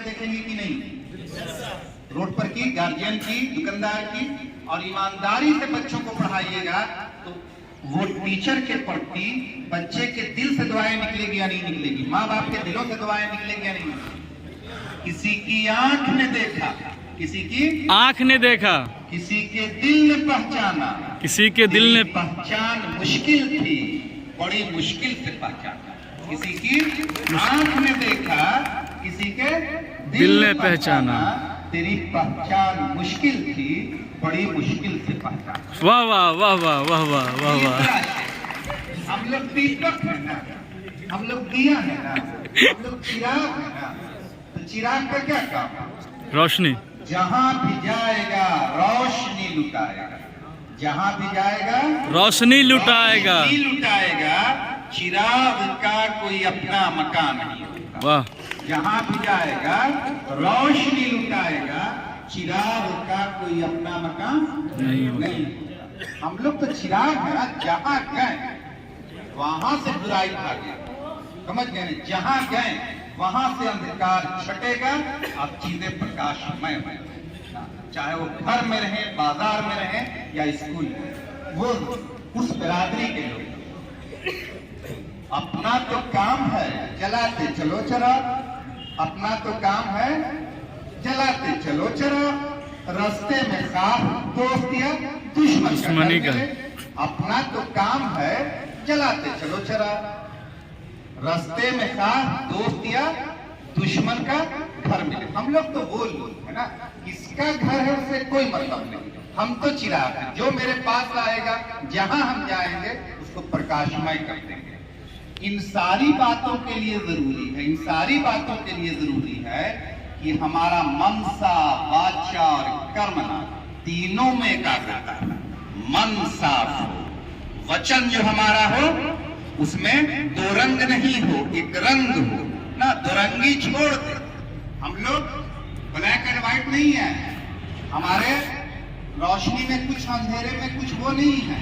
देखेंगे कि नहीं? रोड पर की, गार्जियन की, दुकानदार की, और ईमानदारी से बच्चों को पढ़ाइएगा तो वो टीचर के प्रति बच्चे के दिल से दुआएं निकलेगी या नहीं निकलेगी? माँ बाप के दिलों से दुआएं निकलेगी या नहीं? किसी की आंख ने देखा, किसी की आंख ने देखा, किसी के दिल ने पहचाना, किसी के दिल ने पहचान मुश्किल थी, बड़ी मुश्किल से पहचाना। किसी की आंख ने देखा, किसी के दिल ने पहचाना, तेरी पहचान मुश्किल थी, बड़ी मुश्किल से पहचाना। वाह वाह वाह वाह वाह वाह वाह वाह। हम लोग दीपक है ना, हम लोग दिया है ना, हम लोग चिराग है ना, तो चिराग का क्या काम? रोशनी। जहाँ भी जाएगा रोशनी लुटाएगा, जहाँ भी जाएगा रोशनी लुटाएगा, लुटाएगा। चिराग का कोई अपना मकान नहीं होता। वाह। जहाँ भी जाएगा रोशनी लुटाएगा, चिराग का कोई अपना मकान नहीं होता। नहीं। हम लोग तो चिराग है ना, जहाँ गए वहां से बुराई भागे, समझ गए? जहाँ गए वहां से अंधकार छटेगा, अब चीजें प्रकाशमय होंगी। चाहे वो घर में रहे, बाजार में रहे या स्कूल में, वो उस बिरादरी के लोग। अपना तो काम है जलाते चलो चरा, अपना तो काम है जलाते चलो चरा, रास्ते में साफ दोस्त या दुश्मनी का। अपना तो काम है जलाते चलो चरा, रास्ते में साफ दोस्त या दुश्मन का घर मिले। हम लोग तो वो लोग है ना, किसका घर है उससे कोई मतलब नहीं। हम तो चिराग हैं, जो मेरे पास आएगा, जहां हम जाएंगे उसको प्रकाशमय कर देंगे। इन सारी बातों के लिए जरूरी है, इन सारी बातों के लिए जरूरी है कि हमारा मनसा, वाचा और कर्मना तीनों में एकाग्रता है। मन साफ हो, वचन जो हमारा हो उसमें दो रंग नहीं हो, एक रंग हो ना, दुरंगी छोड़ दे। हम लोग ब्लैक एंड व्हाइट नहीं है, हमारे रोशनी में कुछ, अंधेरे में कुछ वो नहीं है।